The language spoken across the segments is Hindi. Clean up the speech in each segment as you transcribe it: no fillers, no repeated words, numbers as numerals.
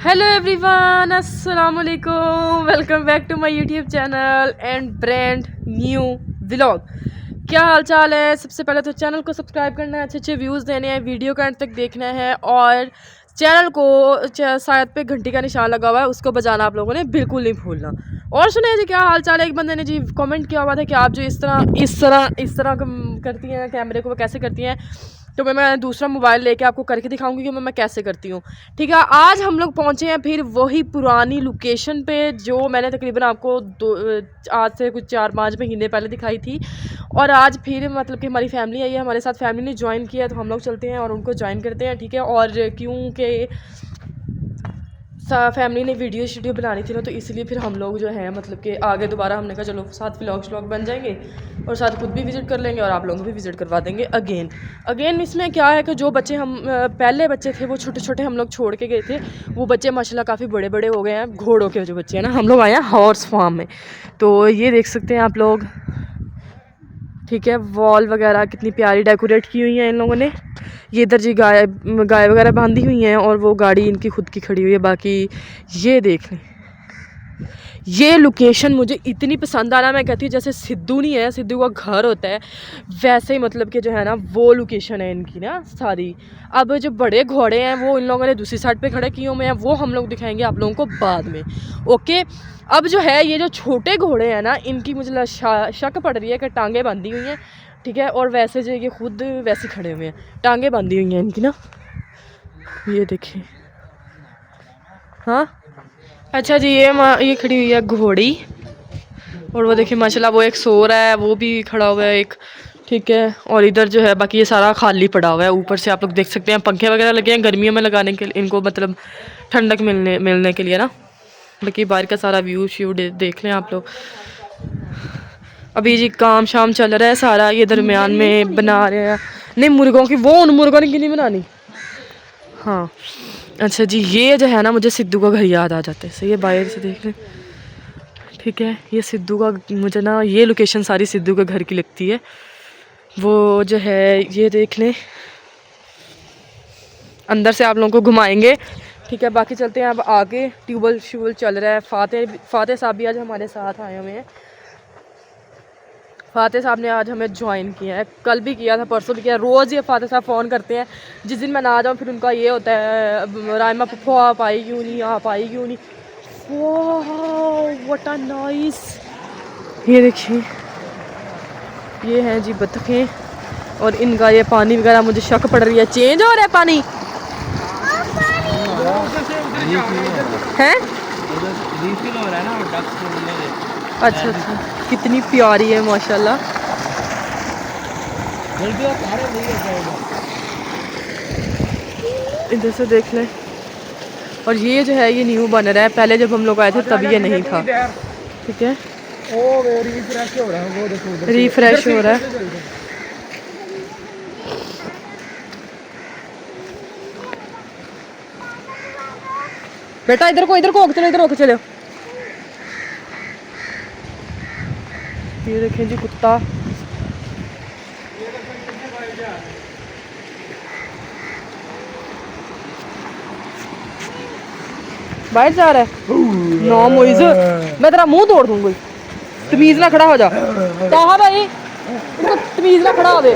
हेलो एवरीवन, अस्सलाम वालेकुम। Welcome back to my YouTube channel and brand new vlog. क्या हाल चाल है? सबसे पहले तो चैनल को सब्सक्राइब करना है, अच्छे अच्छे व्यूज़ देने हैं, वीडियो का एंड तक देखना है और चैनल को शायद पे घंटी का निशान लगा हुआ है, उसको बजाना आप लोगों ने बिल्कुल नहीं भूलना। और सुनिए जी, क्या हाल चाल है? एक बंदे ने जी कमेंट किया हुआ था कि आप जो इस तरह करती हैं कैमरे को, वो कैसे करती हैं। तो मैं दूसरा मोबाइल लेके आपको करके दिखाऊंगी कि मैं कैसे करती हूँ। ठीक है, आज हम लोग पहुँचे हैं फिर वही पुरानी लोकेशन पे जो मैंने तकरीबन आपको आज से कुछ 4-5 महीने पहले दिखाई थी। और आज फिर मतलब कि हमारी फैमिली आई है, हमारे साथ फैमिली ने ज्वाइन किया है, तो हम लोग चलते हैं और उनको ज्वाइन करते हैं। ठीक है, और क्योंकि फैमिली ने वीडियो बनानी थी ना, तो इसलिए फिर हम लोग जो है मतलब कि आगे दोबारा हमने कहा चलो साथ व्लॉग बन जाएंगे और साथ खुद भी विज़िट कर लेंगे और आप लोगों को भी विज़िट करवा देंगे अगेन। इसमें क्या है कि जो बच्चे हम पहले बच्चे थे वो छोटे छोटे हम लोग छोड़ के गए थे, वो बच्चे माशाल्लाह काफ़ी बड़े बड़े हो गए हैं। घोड़ों के जो बच्चे हैं ना, हम लोग आए हैं हॉर्स फार्म में। तो ये देख सकते हैं आप लोग। ठीक है, वॉल वगैरह कितनी प्यारी डेकोरेट की हुई है इन लोगों ने। ये इधर जी गाय वगैरह बांधी हुई हैं और वो गाड़ी इनकी खुद की खड़ी हुई है। बाकी ये देख लें, ये लोकेशन मुझे इतनी पसंद आ रहा है। मैं कहती हूँ जैसे सिद्धू नहीं है, सिद्धू का घर होता है, वैसे ही मतलब कि जो है ना वो लोकेशन है इनकी ना सारी। अब जो बड़े घोड़े हैं वो इन लोगों ने दूसरी साइड पे खड़े किए हुए हैं, वो हम लोग दिखाएंगे आप लोगों को बाद में। ओके, अब जो है ये जो छोटे घोड़े हैं ना, इनकी मुझे शक पड़ रही है कि टांगें बांधी हुई हैं। ठीक है, और वैसे जो ये खुद वैसे खड़े हुए हैं, टांगें बांधी हुई हैं इनकी ना, ये देखिए। हाँ अच्छा जी, ये खड़ी हुई है घोड़ी और वो देखिए माशाल्लाह वो एक सो रहा है, वो भी खड़ा हुआ है एक। ठीक है, और इधर जो है बाकी ये सारा खाली पड़ा हुआ है। ऊपर से आप लोग देख सकते हैं पंखे वगैरह लगे हैं गर्मियों में लगाने के लिए, इनको मतलब ठंडक मिलने के लिए ना। बाकी बाहर का सारा व्यू श्यू देख लें आप लोग। अभी जी काम शाम चल रहा है सारा, ये दरमियान में बना रहे हैं। नहीं मुर्गों की, वो उन मुर्गों की नहीं बनानी। हाँ अच्छा जी, ये जो है ना मुझे सिद्धू का घर याद आ जाता है। सही है, बाहर से देख लें। ठीक है, ये सिद्धू का, मुझे ना ये लोकेशन सारी सिद्धू के घर की लगती है। वो जो है ये देख लें, अंदर से आप लोगों को घुमाएंगे। ठीक है, बाकी चलते हैं अब आगे। ट्यूबवेल श्यूबल चल रहा है। फाते साहब भी आज हमारे साथ आए हुए हैं। फाते साहब ने आज हमें ज्वाइन किया है, कल भी किया था, परसों भी किया। रोज़ ये फाते साहब फ़ोन करते हैं, जिस दिन मैं ना आ जाऊँ फिर उनका ये होता है रायमा पप्पू आप आई क्यों नहीं, आप आई क्यों नहीं। वाह व्हाट अ नाइस। ये देखिए, ये हैं जी बतखें और इनका ये पानी वगैरह मुझे शक पड़ रही है, चेंज हो रहा है पानी है। अच्छा अच्छा, कितनी प्यारी है माशाल्लाह। इधर से देख लें। और ये जो है ये न्यू बन रहा है, पहले जब हम लोग आए थे तब ये नहीं था। ठीक है, रिफ्रेश हो रहा है। बेटा इधर को चलो, इधर होके चलो। ये देखें जी कुत्ता। बाहर जा रहा है नो मोइज, मैं तेरा मुंह तोड़ दूंगी। तमीज ना खड़ा हो जा ताहा भाई, इसको तमीज ना खड़ा हो दे।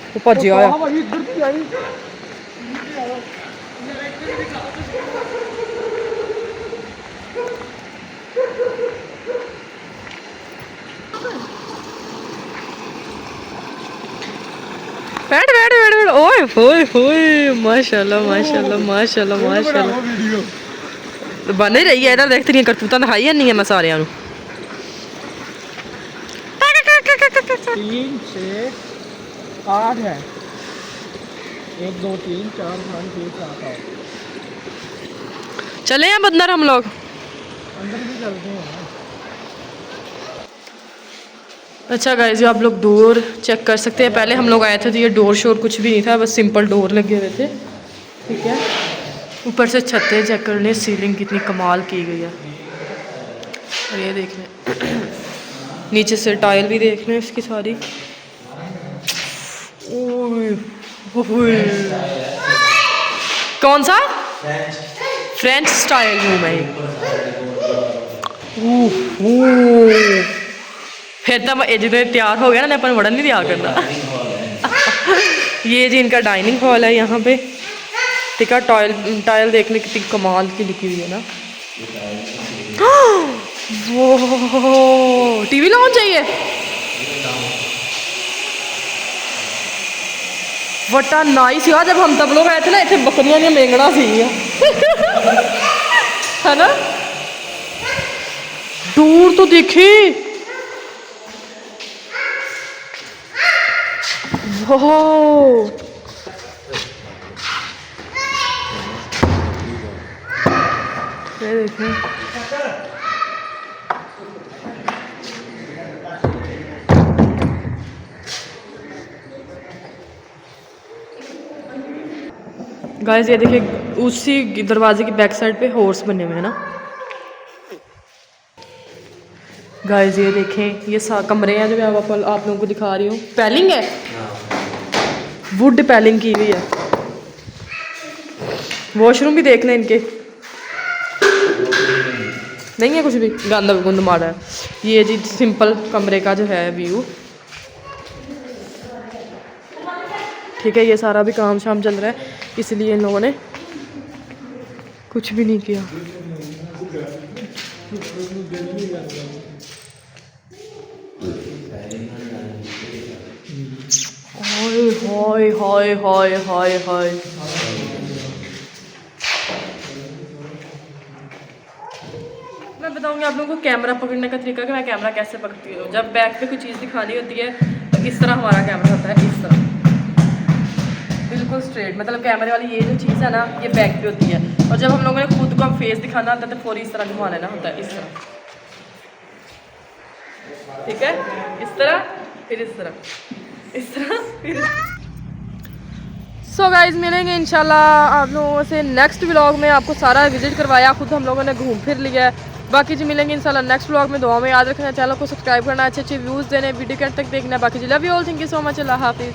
वो भज गया। बैठ बैठ बैठ बैठ, ओए होए होए, माशाल्लाह माशाल्लाह माशाल्लाह माशाल्लाह। बन ही रही है, इधर देखती नहीं करतूता दिखाई है नहीं है मैं सारे 3 6 8 है, 1 2 3 4 5 6 7 8। चले हैं अंदर हम लोग। अंदर भी चलते हैं। अच्छा गाइस, आप लोग डोर चेक कर सकते हैं। पहले हम लोग आए थे तो ये डोर शोर कुछ भी नहीं था, बस सिंपल डोर लगे हुए थे। ठीक है, ऊपर से छतें चेक कर लें, सीलिंग कितनी कमाल की गई है। और ये देख लें नीचे से टाइल भी देख लें इसकी सारी। ओए, ओए। कौन सा? फ्रेंच स्टाइल रूम है ये। फिर तो जो तैयार हो गया ना अपन वड़न नहीं दिया करना। ये जी इनका डाइनिंग हॉल है यहाँ पे। ठीक है, टाइल देखने कितनी कमाल की लिखी हुई है ना। वो टीवी लाउंज चाहिए। वटा नाइस यार, जब हम तब लोग आए थे ना इतने बकरियां ने मेंगना सी है ना। दूर तो देखी। वो ये देखें, गाइस ये देखिए उसी दरवाजे की बैक साइड पे हॉर्स बने हुए हैं ना। गाइस ये देखें, ये कमरे हैं जो मैं आप लोगों को दिखा रही हूँ। पैलिंग है, वुड पैलिंग की हुई है। वॉशरूम भी देख लें इनके, नहीं है कुछ भी, गंद गुंद मारा है। ये जी सिंपल कमरे का जो है व्यू। ठीक है, ये सारा भी काम शाम चल रहा है, इसलिए इन लोगों ने कुछ भी नहीं किया। हाय हाय हाय हाय हाय। मैं बताऊंगी आप लोगों को कैमरा पकड़ने का तरीका कि मैं कैमरा कैसे पकड़ती हूँ। जब बैक पे कोई चीज़ दिखानी होती है तो इस तरह हमारा कैमरा होता है, इस तरह बिल्कुल स्ट्रेट। मतलब कैमरे वाली ये जो चीज़ है ना, ये बैक पे होती है। और जब हम लोगों ने खुद को फेस दिखाना होता है तो फौरी इस तरह घुमा लेना होता है, इस तरह। ठीक है, इस तरह, फिर इस तरह, इस तरह, फिर। सो गाइज मिलेंगे इंशाल्लाह आप लोगों से नेक्स्ट व्लॉग में। आपको सारा विजिट करवाया, खुद हम लोगों ने घूम फिर लिया है। बाकी जी मिलेंगे इंशाल्लाह नेक्स्ट व्लॉग में। दुआ में याद रखना, चैनल को सब्सक्राइब करना, अच्छे अच्छे व्यूज़ देने, वीडियो के अंत तक देखना। बाकी जी love you all, thank you so much, Allah हाफिज़।